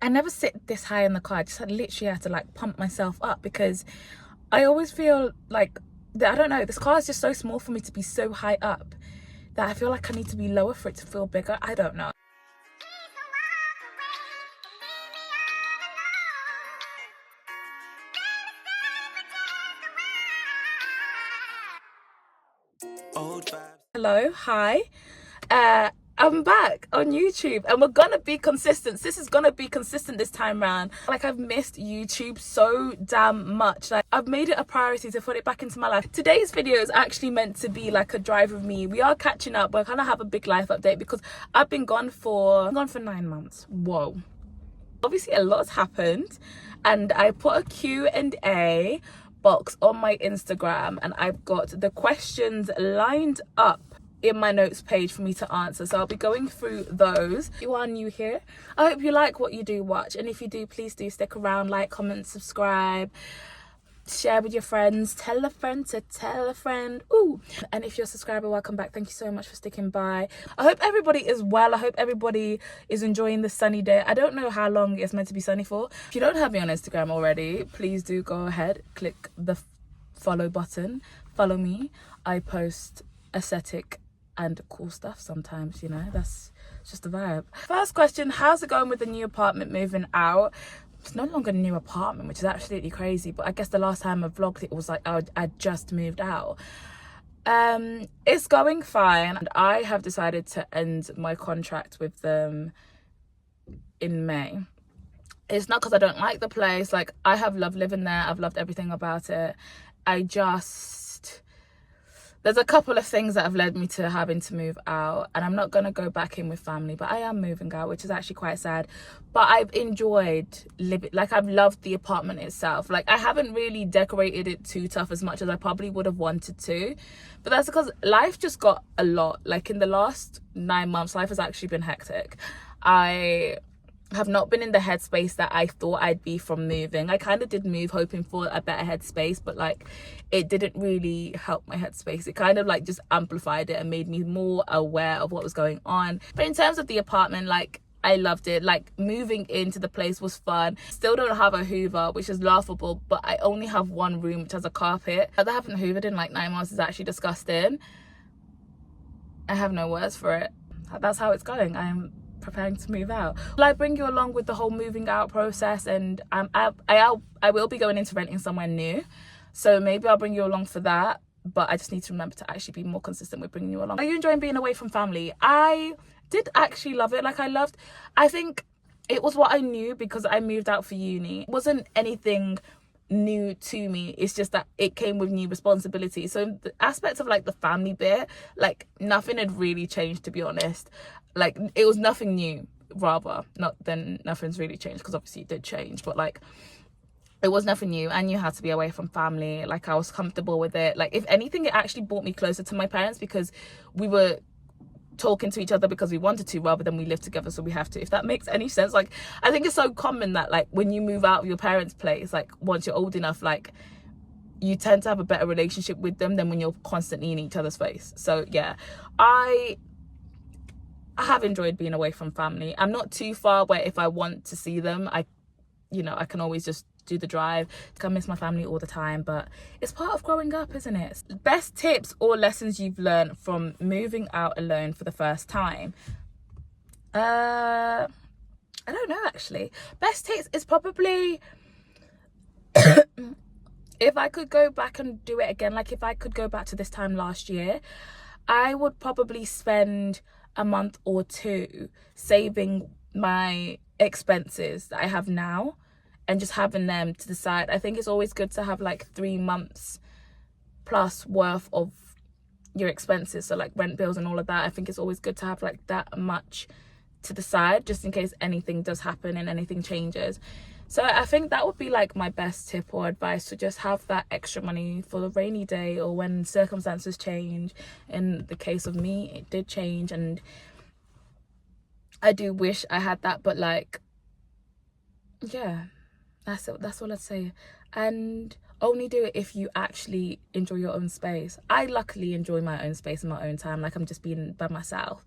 I never sit this high in the car. I just literally have to like pump myself up because I always feel like, I don't know, this car is just so small for me to be so high up that I feel like I need to be lower for it to feel bigger. I don't know. Hello, hi. I'm back on YouTube and we're gonna be consistent. This is gonna be consistent this time around. Like, I've missed YouTube so damn much. Like, I've made it a priority to put it back into my life. Today's video is actually meant to be like a drive with me. We are catching up. We're gonna have a big life update because I've been gone for 9 months. Whoa. Obviously a lot's happened, and I put a Q&A box on my Instagram and I've got the questions lined up in my notes page for me to answer, so I'll be going through those. If you are new here, I hope you like what you do watch, and if you do, please do stick around, like, comment, subscribe, share with your friends, tell a friend to tell a friend. Ooh, and if you're a subscriber, welcome back. Thank you so much for sticking by. I hope everybody is well. I hope everybody is enjoying the sunny day. I don't know how long it's meant to be sunny for. If you don't have me on Instagram already, please do go ahead, click the follow button, follow me. I post aesthetic and cool stuff sometimes, you know, that's just the vibe. First question, how's it going with the new apartment moving out? It's no longer a new apartment, which is absolutely crazy, but I guess the last time I vlogged it was like I just moved out. It's going fine, and I have decided to end my contract with them in May. It's not because I don't like the place. Like, I have loved living there. I've loved everything about it. There's a couple of things that have led me to having to move out, and I'm not going to go back in with family, but I am moving out, which is actually quite sad. But I've enjoyed living, like, I've loved the apartment itself. Like, I haven't really decorated it too tough as much as I probably would have wanted to, but that's because life just got a lot. Like, in the last 9 months, life has actually been hectic. I have not been in the headspace that I thought I'd be from moving. I kind of did move hoping for a better headspace, but like, it didn't really help my headspace. It kind of like just amplified it and made me more aware of what was going on. But in terms of the apartment, like, I loved it. Like, moving into the place was fun. Still don't have a Hoover, which is laughable, but I only have one room which has a carpet. I haven't hoovered in like 9 months is actually disgusting. I have no words for it. That's how it's going. I'm preparing to move out. Will I bring you along with the whole moving out process? And I will be going into renting somewhere new, so maybe I'll bring you along for that, but I just need to remember to actually be more consistent with bringing you along. Are you enjoying being away from family? I did actually love it. Like, I think it was what I knew because I moved out for uni. It wasn't anything new to me, it's just that it came with new responsibilities. So the aspects of like the family bit, like, nothing had really changed, to be honest. Like, it was nothing new, rather, not then nothing's really changed, because obviously it did change, but like, it was nothing new. I knew how to be away from family. Like, I was comfortable with it. Like, if anything, it actually brought me closer to my parents because we were talking to each other because we wanted to, rather than we live together so we have to, if that makes any sense. Like, I think it's so common that like when you move out of your parents' place, like once you're old enough, like you tend to have a better relationship with them than when you're constantly in each other's face. So yeah, I have enjoyed being away from family. I'm not too far where if I want to see them, I can always just do the drive. I miss my family all the time, but it's part of growing up, isn't it? Best tips or lessons you've learned from moving out alone for the first time? I don't know, actually. Best tips is probably if I could go back and do it again, like if I could go back to this time last year, I would probably spend a month or two saving my expenses that I have now and just having them to the side. I think it's always good to have like 3 months plus worth of your expenses, so like rent, bills and all of that. I think it's always good to have like that much to the side just in case anything does happen and anything changes. So I think that would be like my best tip or advice, to just have that extra money for the rainy day or when circumstances change. In the case of me, it did change and I do wish I had that, but like, yeah, that's it. That's all I'd say. And only do it if you actually enjoy your own space. I luckily enjoy my own space and my own time. Like, I'm just being by myself.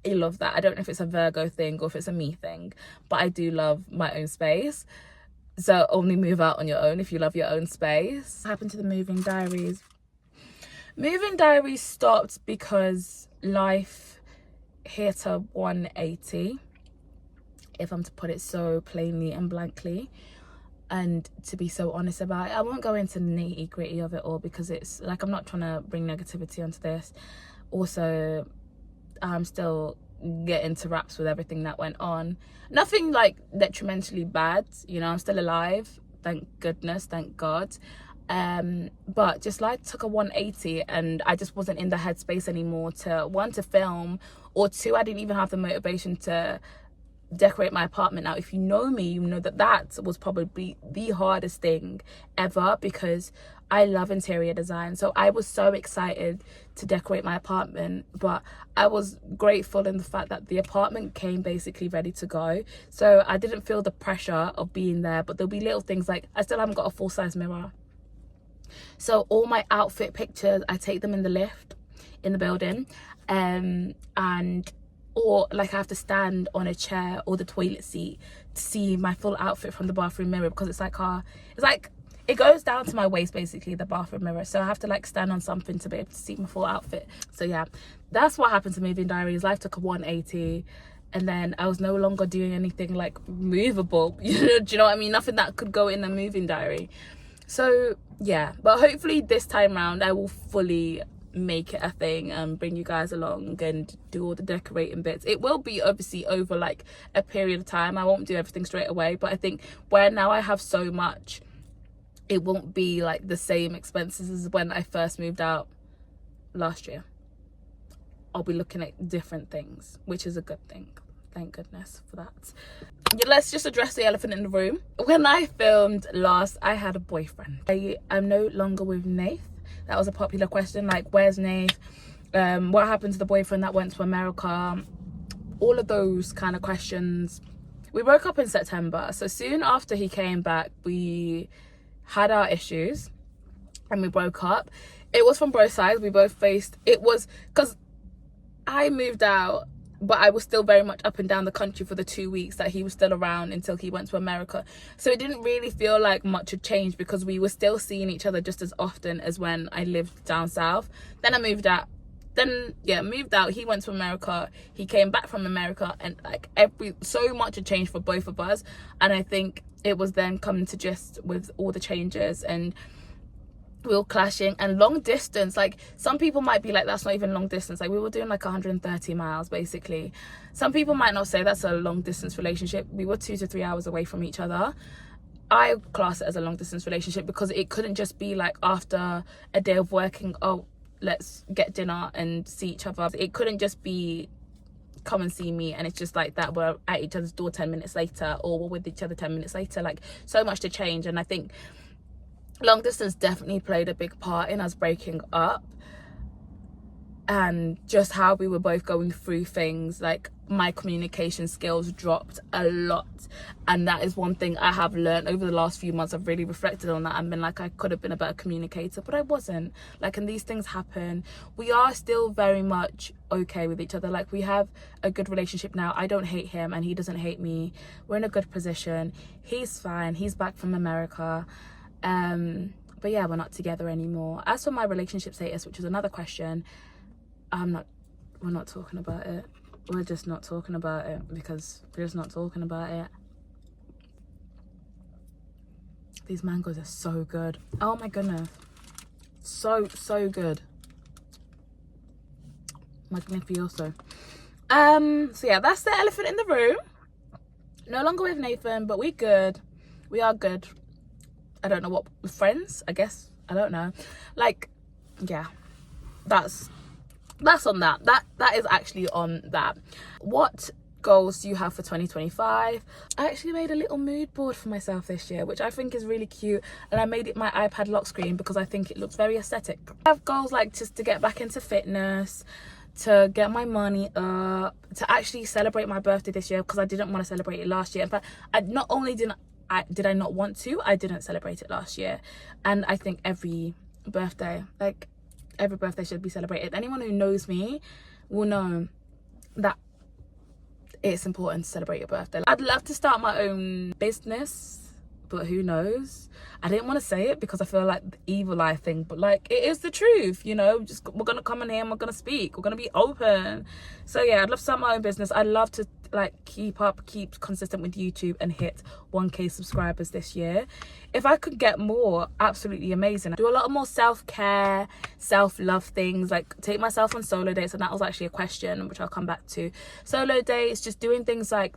I love that. I don't know if it's a Virgo thing or if it's a me thing, but I do love my own space. So only move out on your own if you love your own space. What happened to the moving diaries? Moving diaries stopped because life hit a 180, if I'm to put it so plainly and blankly. And to be so honest about it, I won't go into nitty gritty of it all, because it's like, I'm not trying to bring negativity onto this. Also, I'm still getting to wraps with everything that went on. Nothing like detrimentally bad, you know, I'm still alive, thank goodness, thank God. But just life took a 180, and I just wasn't in the headspace anymore to, one, to film, or two, I didn't even have the motivation to decorate my apartment. Now, if you know me, you know that that was probably the hardest thing ever, because I love interior design. So I was so excited to decorate my apartment, but I was grateful in the fact that the apartment came basically ready to go. So I didn't feel the pressure of being there. But there'll be little things like, I still haven't got a full-size mirror. So all my outfit pictures, I take them in the lift in the building, and or like I have to stand on a chair or the toilet seat to see my full outfit from the bathroom mirror, because it's like it goes down to my waist, basically, the bathroom mirror. So I have to like stand on something to be able to see my full outfit. So yeah, that's what happened to moving diaries. Life took a 180, and then I was no longer doing anything like movable. Do you know what I mean? Nothing that could go in a moving diary. So yeah, but hopefully this time round I will fully make it a thing and bring you guys along and do all the decorating bits. It will be obviously over like a period of time. I won't do everything straight away, but I think where now I have so much, it won't be like the same expenses as when I first moved out last year. I'll be looking at different things, which is a good thing. Thank goodness for that. Let's just address the elephant in the room. When I filmed last, I had a boyfriend. I am no longer with Nath. That was a popular question, like, where's Nath? What happened to the boyfriend that went to America? All of those kind of questions. We broke up in September. So soon after he came back, we had our issues and we broke up. It was from both sides. We both faced, it was because I moved out, but I was still very much up and down the country for the 2 weeks that he was still around until he went to America. So it didn't really feel like much had changed, because we were still seeing each other just as often as when I lived down south. Then I moved out. Moved out. He went to America. He came back from America, and like so much had changed for both of us. And I think it was then coming to just with all the changes, and we were clashing. And long distance, like, some people might be like, that's not even long distance. Like, we were doing like 130 miles basically. Some people might not say that's a long distance relationship. We were 2 to 3 hours away from each other. I class it as a long distance relationship, because it couldn't just be like after a day of working, oh, let's get dinner and see each other. It couldn't just be come and see me and it's just like that, we're at each other's door 10 minutes later, or we're with each other 10 minutes later. Like, so much to change. And I think long distance definitely played a big part in us breaking up, and just how we were both going through things. Like, my communication skills dropped a lot, and that is one thing I have learned over the last few months. I've really reflected on that and been like, I could have been a better communicator, but I wasn't. Like, and these things happen. We are still very much okay with each other. Like, we have a good relationship now. I don't hate him and he doesn't hate me. We're in a good position. He's fine. He's back from America. But yeah, we're not together anymore. As for my relationship status, which is another question, we're not talking about it. We're just not talking about it, because we're just not talking about it. These mangoes are so good. Oh my goodness. So good. Magnificioso. So yeah, that's the elephant in the room. No longer with Nathan, but we good. We are good. I don't know what, friends, I guess. I don't know. Like, yeah, that's on that. That is actually on that. What goals do you have for 2025? I actually made a little mood board for myself this year, which I think is really cute, and I made it my iPad lock screen because I think it looks very aesthetic. I have goals like just to get back into fitness, to get my money up, to actually celebrate my birthday this year, because I didn't want to celebrate it last year. In fact, not only didn't did I not want to? I didn't celebrate it last year. And I think every birthday should be celebrated. Anyone who knows me will know that it's important to celebrate your birthday. I'd love to start my own business, but who knows? I didn't want to say it because I feel like the evil eye thing, but like, it is the truth, you know. Just, we're gonna come in here and we're gonna speak, we're gonna be open. So yeah, I'd love to start my own business. I'd love to like keep consistent with YouTube and hit 1k subscribers this year. If I could get more, absolutely amazing. Do a lot of more self-care, self-love things, like take myself on solo dates, and that was actually a question which I'll come back to. Solo dates, just doing things like,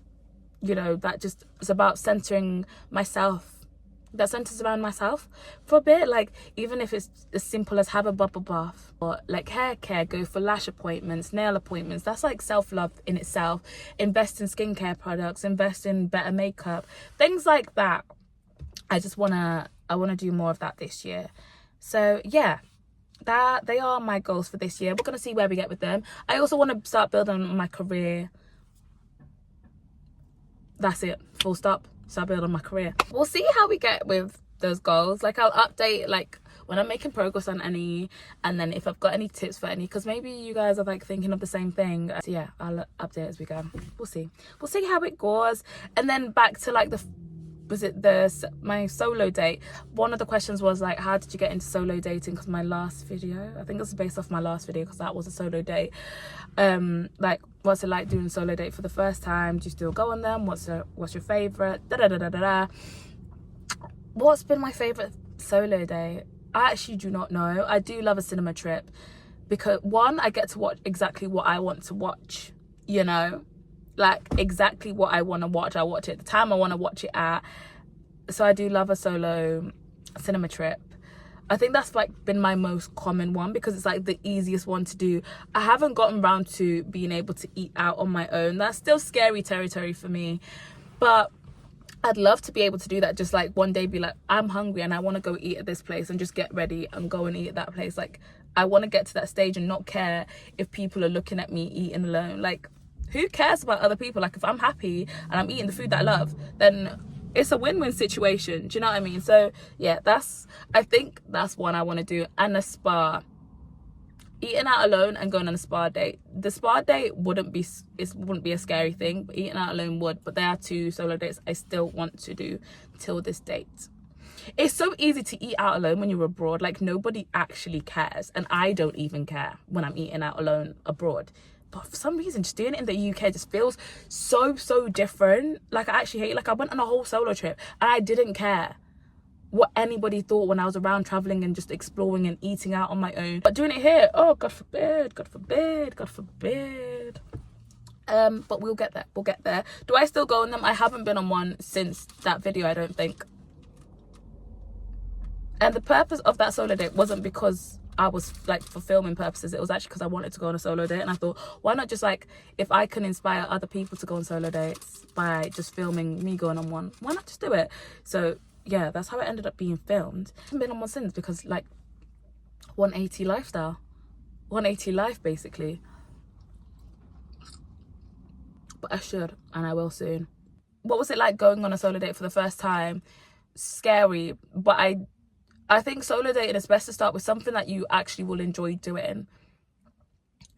you know, that just is about centering myself, that centers around myself for a bit. Like, even if it's as simple as have a bubble bath, or like hair care, go for lash appointments, nail appointments. That's like self-love in itself. Invest in skincare products, invest in better makeup, things like that. I want to do more of that this year. So yeah, that they are my goals for this year. We're going to see where we get with them. I also want to start building my career. That's it, full stop. Start building my career. We'll see how we get with those goals. Like, I'll update like when I'm making progress on any, and then if I've got any tips for any, because maybe you guys are like thinking of the same thing. So yeah, I'll update as we go. We'll see how it goes. And then back to like my solo date. One of the questions was like, how did you get into solo dating? Because my last video, I think this is based off my last video, because that was a solo date. Like, what's it like doing a solo date for the first time? Do you still go on them? What's your favorite? What's been my favorite solo date? I actually do not know. I do love a cinema trip, because one, I get to watch exactly what I want to watch, you know, like exactly what I want to watch. I watch it at the time I want to watch it at. So I do love a solo cinema trip. I think that's like been my most common one, because it's like the easiest one to do. I haven't gotten around to being able to eat out on my own. That's still scary territory for me, but I'd love to be able to do that. Just like one day be like, I'm hungry and I want to go eat at this place, and just get ready and go and eat at that place. Like, I want to get to that stage and not care if people are looking at me eating alone. Like, who cares about other people? Like, if I'm happy and I'm eating the food that I love, then it's a win-win situation. Do you know what I mean? So yeah, I think that's one I want to do. And a spa, eating out alone and going on a spa date. The spa date wouldn't be a scary thing, but eating out alone would. But there are two solo dates I still want to do till this date. It's so easy to eat out alone when you're abroad. Like, nobody actually cares, and I don't even care when I'm eating out alone abroad. But for some reason, just doing it in the UK just feels so different. Like, I actually hate it. Like, I went on a whole solo trip and I didn't care what anybody thought when I was around traveling and just exploring and eating out on my own. But doing it here, oh, God forbid. But we'll get there. Do I still go on them? I haven't been on one since that video, I don't think. And the purpose of that solo date wasn't because I was like for filming purposes. It was actually because I wanted to go on a solo date, and I thought, why not just like, if I can inspire other people to go on solo dates by just filming me going on one, why not just do it? So yeah, that's how it ended up being filmed. I haven't been on one since, because like 180 lifestyle, 180 life basically. But I should, and I will soon. What was it like going on a solo date for the first time? Scary, but I think solo dating is best to start with something that you actually will enjoy doing,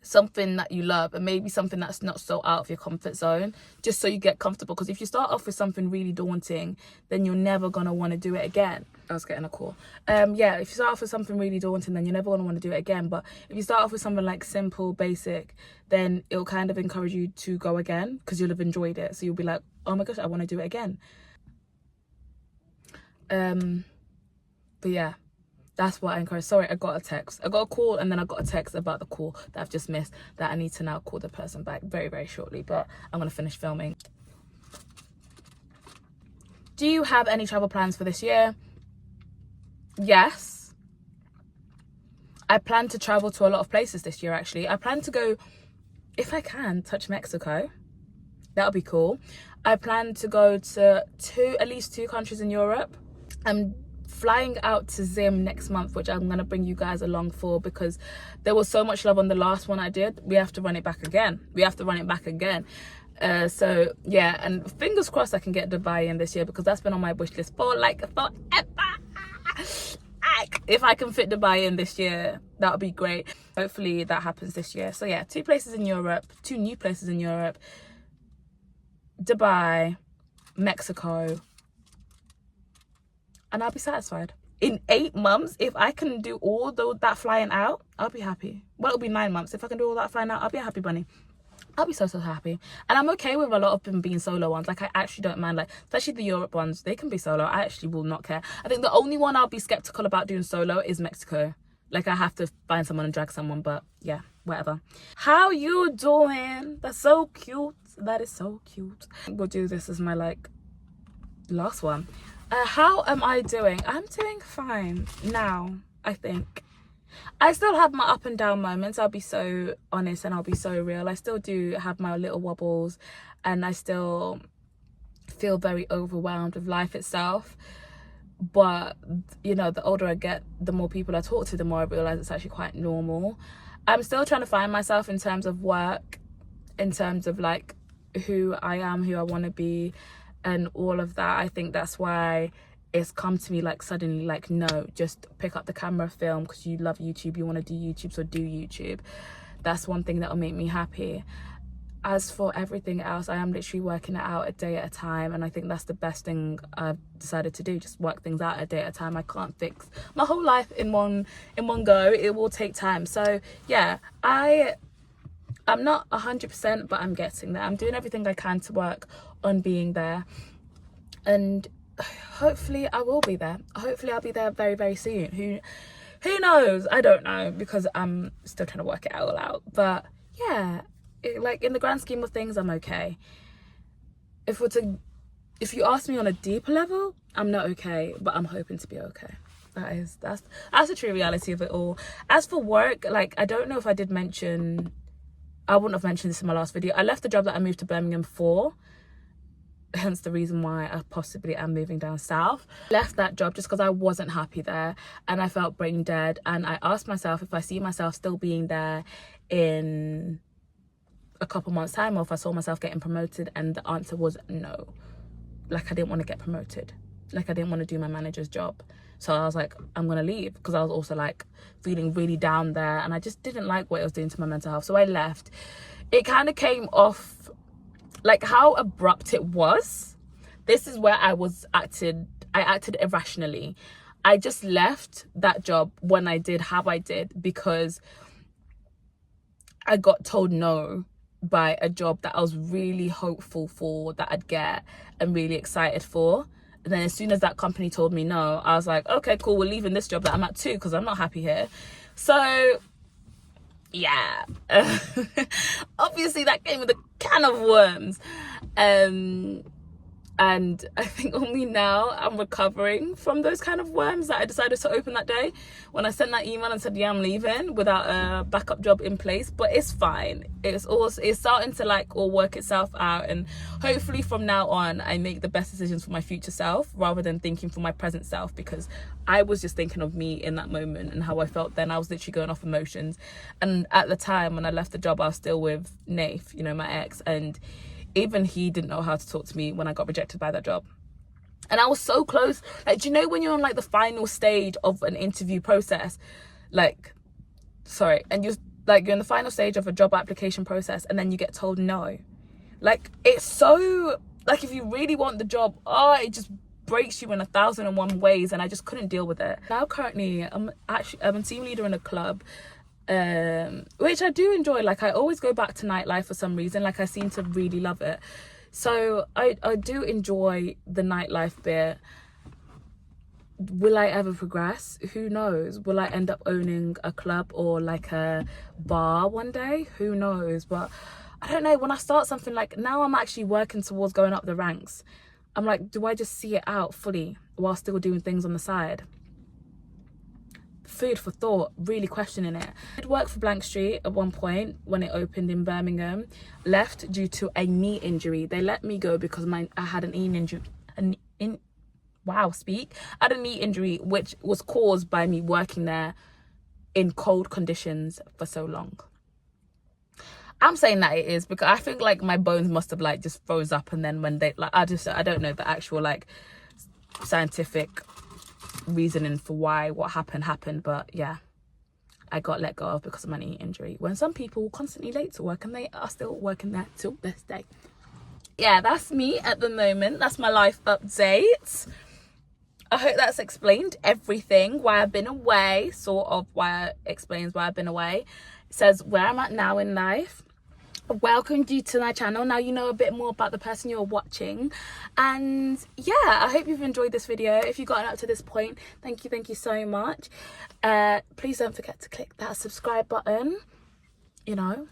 something that you love, and maybe something that's not so out of your comfort zone, just so you get comfortable. Because if you start off with something really daunting, then you're never gonna want to do it again. I was getting a call. Yeah, if you start off with something really daunting, then you're never gonna want to do it again. But if you start off with something like simple, basic, then it'll kind of encourage you to go again, because you'll have enjoyed it. So you'll be like, oh my gosh, I want to do it again. But yeah, that's what I encourage. Sorry, I got a call, and then I got a text about the call that I've just missed, that I need to now call the person back very shortly. But I'm gonna finish filming. Do you have any travel plans for this year? Yes, I plan to travel to a lot of places this year. Actually, I plan to go, if I can, touch Mexico. That'll be cool. I plan to go to at least two countries in Europe. I'm flying out to Zim next month, which I'm gonna bring you guys along for, because there was so much love on the last one I did. We have to run it back again. So yeah, and fingers crossed I can get Dubai in this year, because that's been on my wish list for like forever. If I can fit Dubai in this year, that would be great. Hopefully that happens this year. So yeah, 2 places in Europe, 2 new places in Europe, Dubai, Mexico, and I'll be satisfied. In 8 months, if I can do all that flying out, I'll be happy. Well, it'll be 9 months. If I can do all that flying out, I'll be a happy bunny. I'll be so happy. And I'm okay with a lot of them being solo ones. Like, I actually don't mind, like, especially the Europe ones, they can be solo. I actually will not care. I think the only one I'll be skeptical about doing solo is Mexico. Like, I have to find someone and drag someone, but yeah, whatever. How you doing? That's so cute. That is so cute. We'll do this as my, like, last one. How am I doing? I'm doing fine now, I think. I still have my up and down moments. I'll be so honest and I'll be so real. I still do have my little wobbles, and I still feel very overwhelmed with life itself. But, you know, the older I get, the more people I talk to, the more I realize it's actually quite normal. I'm still trying to find myself in terms of work, in terms of like who I am, who I want to be, and all of that. I think that's why it's come to me like suddenly, like, no, just pick up the camera, film, because you love YouTube, you want to do YouTube, so do YouTube. That's one thing that will make me happy. As for everything else, I am literally working it out a day at a time, and I think that's the best thing I've decided to do, just work things out a day at a time. I can't fix my whole life in one go. It will take time. So yeah, I'm not 100%, but I'm getting there. I'm doing everything I can to work on being there, and hopefully I will be there. Hopefully I'll be there very, very soon. Who knows? I don't know, because I'm still trying to work it all out. But yeah, like, in the grand scheme of things, I'm okay. If you ask me on a deeper level, I'm not okay, but I'm hoping to be okay. That's the true reality of it all. As for work, like, I don't know if I did mention, I wouldn't have mentioned this in my last video. I left the job that I moved to Birmingham for, hence the reason why I possibly am moving down south. Left that job just because I wasn't happy there, and I felt brain dead. And I asked myself if I see myself still being there in a couple months' time, or if I saw myself getting promoted, and the answer was no. Like, I didn't want to get promoted. Like, I didn't want to do my manager's job. So I was like, I'm gonna leave, because I was also like feeling really down there, and I just didn't like what it was doing to my mental health. So I left. It kind of came off like how abrupt it was. This is where I acted irrationally. I just left that job when I did, how I did, because I got told no by a job that I was really hopeful for, that I'd get and really excited for. And then as soon as that company told me no, I was like, okay, cool, we're leaving this job that I'm at too, because I'm not happy here. So yeah, obviously that came with a can of worms. And I think only now I'm recovering from those kind of worms that I decided to open that day when I sent that email and said, yeah, I'm leaving, without a backup job in place. But it's fine. It's starting to like all work itself out, and hopefully from now on I make the best decisions for my future self rather than thinking for my present self, because I was just thinking of me in that moment and how I felt then. I was literally going off emotions. And at the time when I left the job, I was still with Nath, you know, my ex, and even he didn't know how to talk to me when I got rejected by that job. And I was so close. Like, do you know when you're on like the final stage of an interview process, like, sorry, and you're in the final stage of a job application process, and then you get told no? Like, it's so, like, if you really want the job, it just breaks you in 1,001 ways, and I just couldn't deal with it. Now currently I'm a team leader in a club, which I do enjoy. Like, I always go back to nightlife for some reason. Like, I seem to really love it. So I do enjoy the nightlife bit. Will I ever progress? Who knows? Will I end up owning a club or like a bar one day? Who knows? But I don't know. When I start something, like, now I'm actually working towards going up the ranks. I'm like, do I just see it out fully while still doing things on the side? Food for thought, really questioning it. I did work for Blank Street at one point when it opened in Birmingham. Left due to a knee injury. They let me go because I had an knee injury. I had a knee injury which was caused by me working there in cold conditions for so long. I'm saying that it is because I think like my bones must have like just froze up, and then when they like I don't know the actual like scientific reasoning for why what happened, but yeah, I got let go of because of my knee injury, when some people were constantly late to work and they are still working there till this day. Yeah, that's me at the moment. That's my life update. I hope that's explained everything, why I've been away, sort of why it explains why I've been away. It says where I'm at now in life. Welcome you to my channel. Now you know a bit more about the person you're watching, and yeah, I hope you've enjoyed this video. If you've gotten up to this point, thank you so much. Please don't forget to click that subscribe button, you know,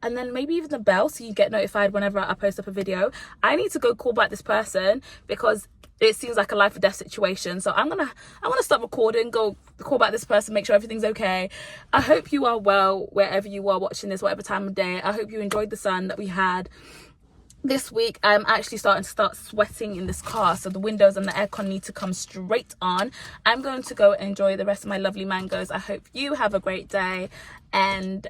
and then maybe even the bell so you get notified whenever I post up a video. I need to go call back this person because it seems like a life or death situation, so I'm gonna stop recording, go call back this person, make sure everything's okay. I hope you are well wherever you are watching this, whatever time of day. I hope you enjoyed the sun that we had this week. I'm actually starting to sweating in this car, so the windows and the aircon need to come straight on. I'm going to go enjoy the rest of my lovely mangoes. I hope you have a great day, and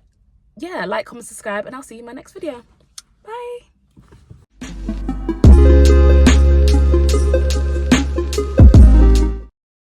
yeah, like, comment, subscribe, and I'll see you in my next video.